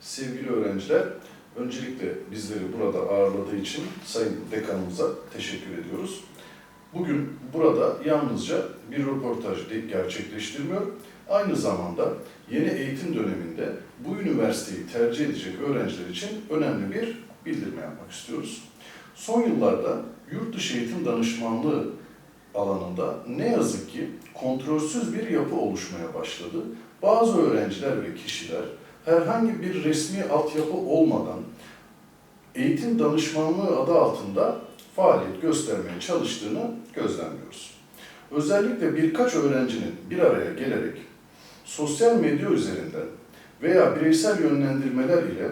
Sevgili öğrenciler, öncelikle bizleri burada ağırladığı için Sayın Dekanımıza teşekkür ediyoruz. Bugün burada yalnızca bir röportaj gerçekleştirmiyor, aynı zamanda yeni eğitim döneminde bu üniversiteyi tercih edecek öğrenciler için önemli bir bildirme yapmak istiyoruz. Son yıllarda yurt dışı eğitim danışmanlığı alanında ne yazık ki kontrolsüz bir yapı oluşmaya başladı. Bazı öğrenciler ve kişiler herhangi bir resmi altyapı olmadan eğitim danışmanlığı adı altında faaliyet göstermeye çalıştığını gözlemliyoruz. Özellikle birkaç öğrencinin bir araya gelerek sosyal medya üzerinden veya bireysel yönlendirmeler ile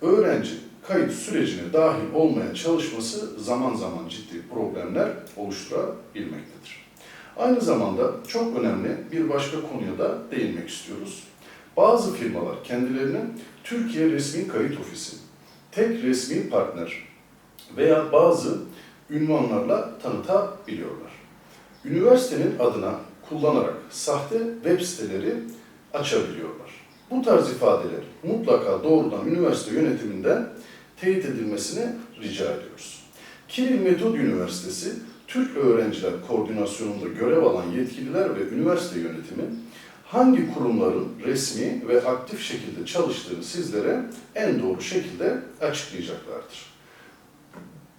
öğrenci kayıt sürecine dahil olmaya çalışması zaman zaman ciddi problemler oluşturabilmektedir. Aynı zamanda çok önemli bir başka konuya da değinmek istiyoruz. Bazı firmalar kendilerini Türkiye Resmi Kayıt Ofisi, tek resmi partner veya bazı ünvanlarla tanıtabiliyorlar. Üniversitenin adına kullanarak sahte web siteleri açabiliyorlar. Bu tarz ifadeler mutlaka doğrudan üniversite yönetiminden teyit edilmesini rica ediyoruz. Kiril Metod Üniversitesi, Türk Öğrenciler Koordinasyonu'nda görev alan yetkililer ve üniversite yönetimi hangi kurumların resmi ve aktif şekilde çalıştığını sizlere en doğru şekilde açıklayacaklardır.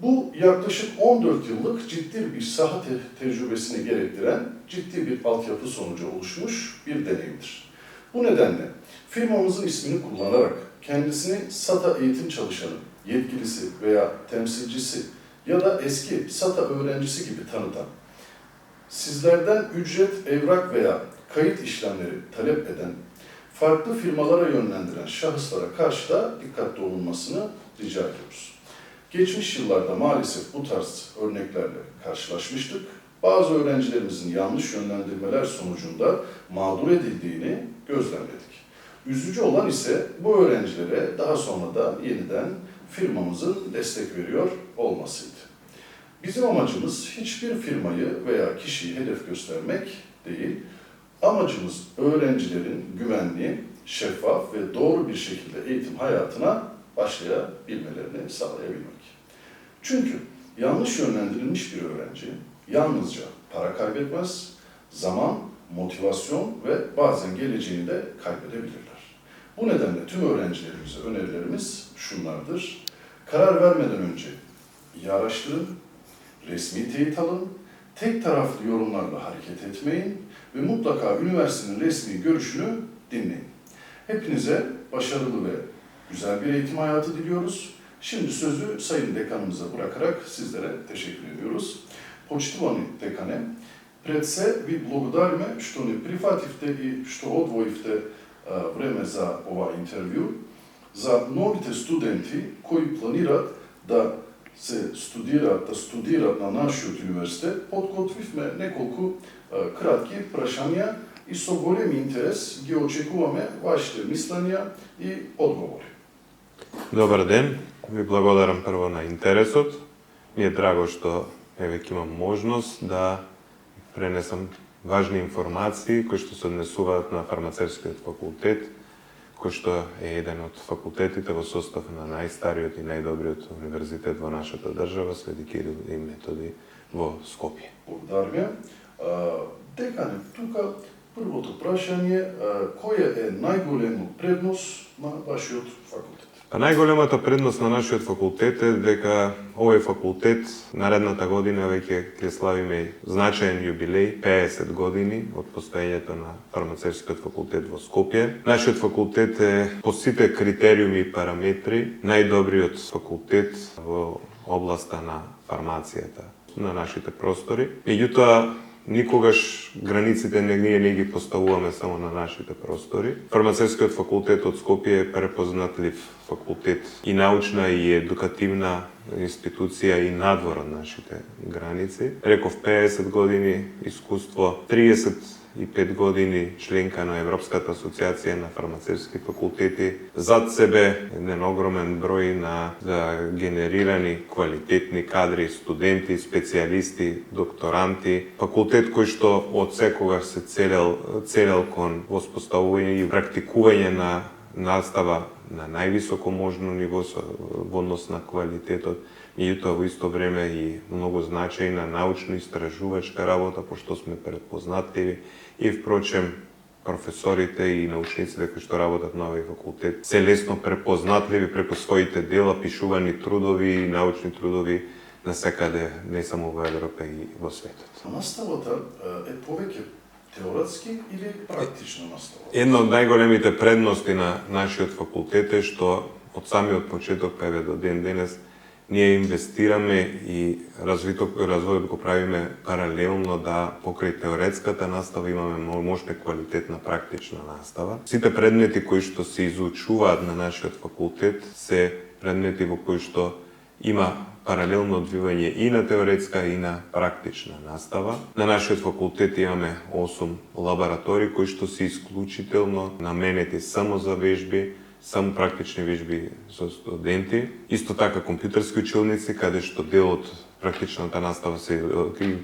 Bu yaklaşık 14 yıllık ciddi bir saha tecrübesini gerektiren ciddi bir altyapı sonucu oluşmuş bir deneyimdir. Bu nedenle firmamızın ismini kullanarak kendisini SATA eğitim çalışanı, yetkilisi veya temsilcisi ya da eski SATA öğrencisi gibi tanıtan, sizlerden ücret, evrak veya kayıt işlemleri talep eden, farklı firmalara yönlendiren şahıslara karşı da dikkatli olunmasını rica ediyoruz. Geçmiş yıllarda maalesef bu tarz örneklerle karşılaşmıştık. Bazı öğrencilerimizin yanlış yönlendirmeler sonucunda mağdur edildiğini gözlemledik. Üzücü olan ise bu öğrencilere daha sonra da yeniden firmamızın destek veriyor olmasıydı. Bizim amacımız hiçbir firmayı veya kişiyi hedef göstermek değil, amacımız öğrencilerin güvenli, şeffaf ve doğru bir şekilde eğitim hayatına başlayabilmelerini sağlayabilmek. Çünkü yanlış yönlendirilmiş bir öğrenci yalnızca para kaybetmez, zaman, motivasyon ve bazen geleceğini de kaybedebilirler. Bu nedenle tüm öğrencilerimize önerilerimiz şunlardır. Karar vermeden önce iyi araştırın, resmi teyit alın, tek taraflı yorumlarla hareket etmeyin ve mutlaka üniversitenin resmi görüşünü dinleyin. Hepinize başarılı ve güzel bir eğitim hayatı diliyoruz. Şimdi sözü Sayın Dekanımıza bırakarak sizlere teşekkür ediyoruz. Poštovani dekane, pred se vi благодариме што не прифативте и што одвоивте време за ова интервју. За новите студенти кои планираат да студираат на нашиот универзитет, подготвивме неколку кратки прашања и со голем интерес ги очекуваме вашите мислења и одговори. Добар ден, ви благодарам прво на интересот. Ми е драго што веќе имам можност да пренесам важни информации кои што се однесуваат на фармацевскиот факултет, кој што е еден од факултетите во состав на најстариот и најдобриот универзитет во нашата држава, Свети Кирил и Методи во Скопје. Благодарам. Декане, тука првото прашање, која е најголема предност на вашиот факултет? Најголемата предност на нашиот факултет е дека овој факултет наредната година веќе ќе славиме значаен јубилеј, 50 години од постоењето на фармацевскиот факултет во Скопје. Нашиот факултет е по сите критериуми и параметри најдобриот факултет во областа на фармацијата на нашите простори. Меѓутоа, никогаш границите ние не ги поставуваме само на нашите простори. Фармацевскиот факултет од Скопје е препознатлив факултет и научна и едукативна институција и надвор од нашите граници. Реков 50 години искуство, 35 години членка на Европската асоциација на фармацевски факултети, зад себе еден огромен број на генерирани квалитетни кадри, студенти, специјалисти, докторанти, факултет кој што од секогаш се целел кон воспоставување и практикување на настава на највисоко можно ниво во однос на квалитетот, меѓутоа во исто време и многу значајна научно-истражувачка работа, пошто сме препознатливи и впрочем професорите и научниците кои што работат на овој факултет се лесно препознатливи преку своите дела, пишувани трудови и научни трудови насекаде, не само во Европа и во светот. А наставата е повеќе теоретски или практична настава? Една од најголемите предности на нашиот факултет е што од самиот почеток па еве до ден денес ние инвестираме и развојот го правиме паралелно да покрај теоретската настава имаме мощна квалитетна практична настава. Сите предмети кои што се изучуваат на нашиот факултет се предмети во кои што има паралелно одвивање и на теоретска и на практична настава. На нашиот факултет имаме 8 лаборатории кои што се исклучително наменети само за вежби, само практични вежби со студенти. Исто така компјутерски училници, каде што делот практичната настава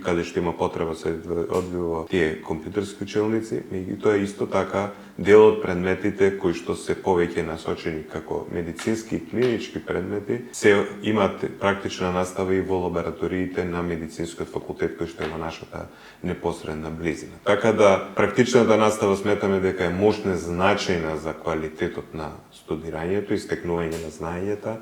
каде што има потреба се одвива тие компјутерски училници, меѓутоа исто така дел од предметите кои што се повеќе насочени како медицински и клинички предмети се имаат практична настава и во лабораториите на медицинскиот факултет кој што е во нашата непосредна близина. Така да практичната настава сметаме дека е мощна значајна за квалитетот на студирањето и стекнување на знаењата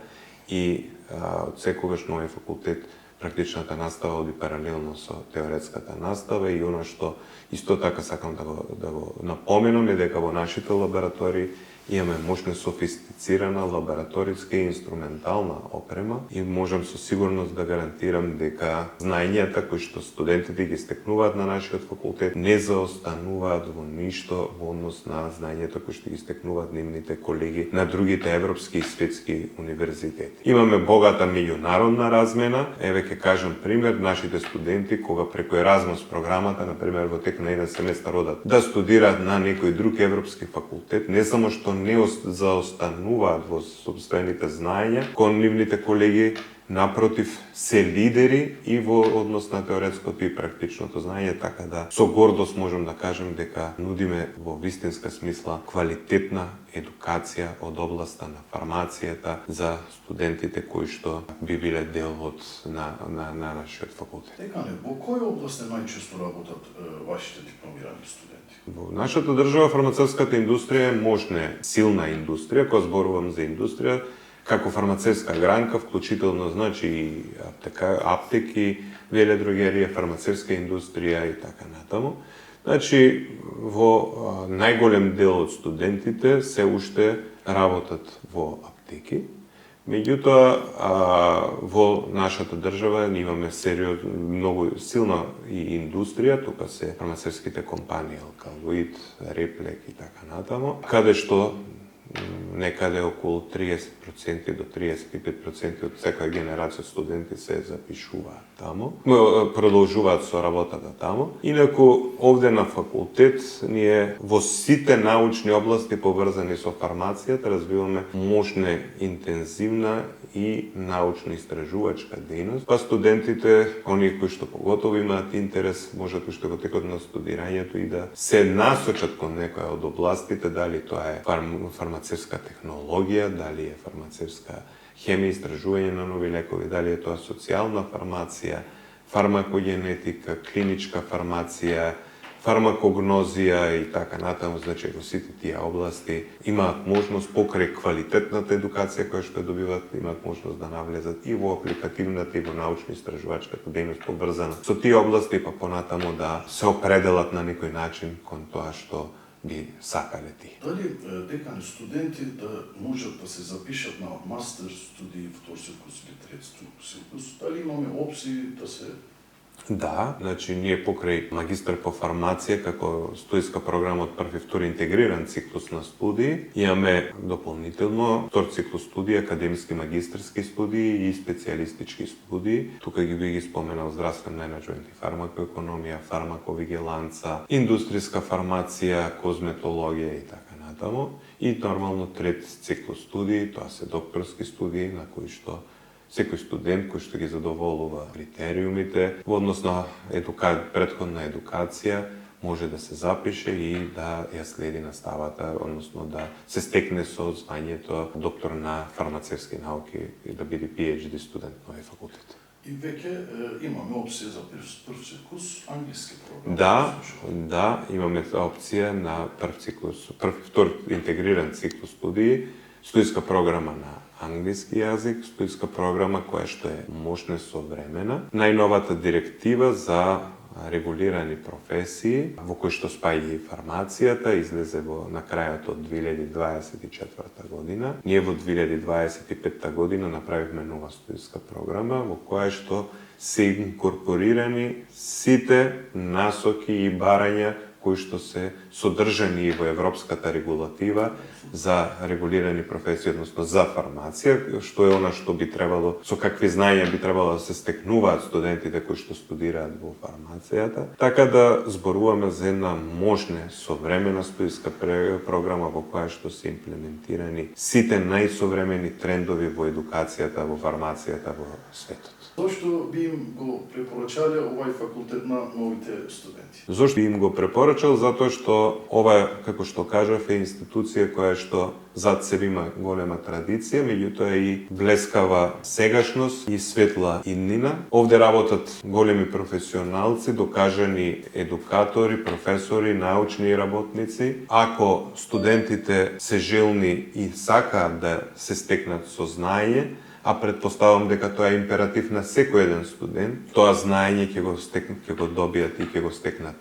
и од секогаш на овој факултет практичната настава оди паралелно со теоретската настава и она што исто така сакам да го напоменам е дека во нашите лаборатории имаме мощна софистицирана лабораториска и инструментална опрема и можам со сигурност да гарантирам дека знаењата кои што студентите ги стекнуваат на нашиот факултет не заостануваат во ништо во однос на знаењата кои што ги стекнуваат нивните колеги на другите европски и светски универзитети. Имаме богата меѓународна размена. Еве ќе кажам пример, нашите студенти кога преку Еразмус програмата, на пример во тек на еден семестар одат да студираат на некој друг европски факултет, не само што не заостануваат во собствените знаења кон нивните колеги, напротив, се лидери и во однос на теоретското и практичното знаење, така да со гордост можам да кажем дека нудиме во вистинска смисла квалитетна едукација од областа на фармацијата за студентите кои што би биле дел од на нашиот факултет. Декане, во кој области најчесто работат вашите дипломирани студенти? Во нашата држава фармацевската индустрија е мощна, силна индустрија, кога зборувам за индустрија, како фармацевска гранка, вклучително значи и аптеки, веледрогерија, фармацевска индустрија и така натаму. Значи, во најголем дел од студентите се уште работат во аптеки. Меѓутоа, во нашата држава имаме многу силна и индустрија, тука се фармацевските компании, Алкалоид, Реплек и така натаму, каде што некаде околу 30% до 35% од секоја генерација студенти се запишуваат таму, продолжуваат со работата таму. Инаку, овде на факултет, ние во сите научни области поврзани со фармацијата развиваме мощна, интензивна и научно-истражувачка дејност, па студентите, оние кои што поготово имаат интерес, можат уште во текот на студирањето и да се насочат кон некоја од областите, дали тоа е фармацевска технологија, дали е фармацевска хемија, истражување на нови лекови, дали е тоа социјална фармација, фармакогенетика, клиничка фармација, фармакогнозија и така натаму, значи во сите тие области имаат можност покрај квалитетната едукација која што добиваат, имаат можност да навлезат и во апликативната и во научно-истражувачката дејност поврзана со тие области, па понатаму да се определат на некој начин кон тоа што би сакале ти. Дали декани студенти да можат да се запишат на мастер студии, втор циклус или трет циклус, дали имаме опции да се... Да, значи ние покрај магистар по фармација како студиска програма од први и втори интегриран циклус на студии, имаме дополнително втор циклус студии, академски магистерски студии и специјалистички студии. Тука ги споменал здравствен менеджмент и фармакоекономија, фармаковигиланца, индустријска фармација, козметологија и така натаму. И нормално трет циклус студии, тоа се докторски студии на кои што секој студент кој што ги задоволува критериумите во однос на претходна едукација може да се запише и да ја следи наставата, односно да се стекне со звањето доктор на фармацевски науки и да биде PhD студент на овој факултет. И веќе имаме опција за прв циклус англиски програм. Да, имаме опција на втор интегриран циклус студии, студиска програма на англиски јазик, студиска програма која што е мощна и современа. Најновата директива за регулирани професии, во кој што спаѓа и фармацијата, излезе на крајот од 2024 година. Ние во 2025 година направивме нова студиска програма, во која што се инкорпорирани сите насоки и барања кои што се содржани и во европската регулатива за регулирани професии, односно за фармација, што е она што би требало, со какви знања би требало да се стекнуваат студентите кои што студираат во фармацијата. Така да зборуваме за една мощна современа студиска програма во која што се имплементирани сите најсовремени трендови во едукацијата, во фармацијата во светот. Зошто би им го препорачале овој факултет на новите студенти? Зошто би им го препорачал? Затоа што ова, како што кажав, е институција која што зад себе има голема традиција, меѓутоа и блескава сегашност и светла иднина. Овде работат големи професионалци, докажани едукатори, професори, научни работници. Ако студентите се желни и сакаат да се стекнат со знаење, а предпоставам дека тоа е императив на секој еден студент, тоа знаење ќе го добијат и ќе го стекнат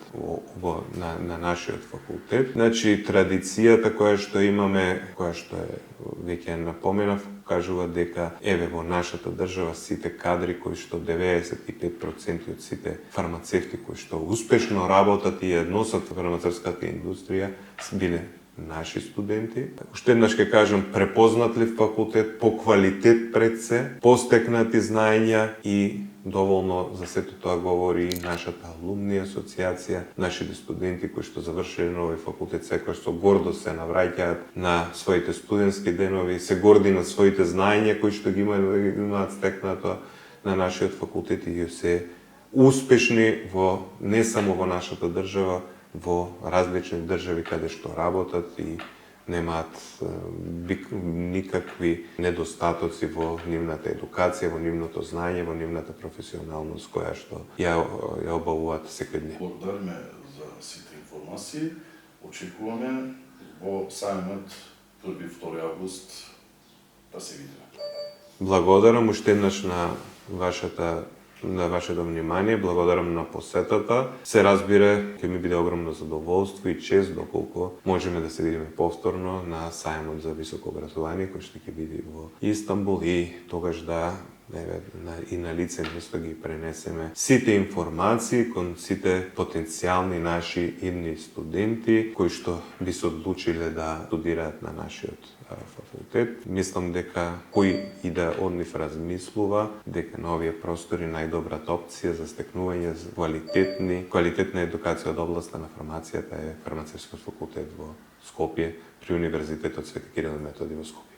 на нашиот факултет. Значи, традицијата која што имаме, која што е веќе напоменав, кажува дека еве во нашата држава сите кадри кои што 95% од сите фармацевти кои што успешно работат и ја носат фармацевската индустрија биле наши студенти. Уште еднаш ќе кажам, препознатлив факултет, по квалитет пред се, постекнати знаења и доволно за сето тоа говори и нашата алумни асоциација, нашите студенти кои што завршиле на овој факултет секогаш со гордост се навраќаат на своите студентски денови, се горди на своите знаења кои што ги имаат стекнато на нашиот факултет и се успешни во не само во нашата држава, во различни држави каде што работат и немаат никакви недостатоци во нивната едукација, во нивното знаење, во нивната професионалност која што ја обавуваат секојдневно. Благодариме за сите информации. Очекуваме во сајмот 1-2 август да се видиме. Благодарам уште еднаш на вашето внимание, благодарам на посетата. Се разбира, ќе ми биде огромно задоволство и чест доколку можеме да се видиме повторно на сајмот за високо образование кој што ќе биде во Истанбул и тогаш да и на лице место ги пренесеме сите информации кон сите потенцијални наши идни студенти кои што би се одлучиле да студираат на нашиот факултет. Мислам дека кој и да од нив размислува дека на овие простори најдобрата опција за стекнување квалитетна едукација од областа на фармацијата е фармацевскиот факултет во Скопје при Универзитетот Свети Кирил и Методи во Скопје.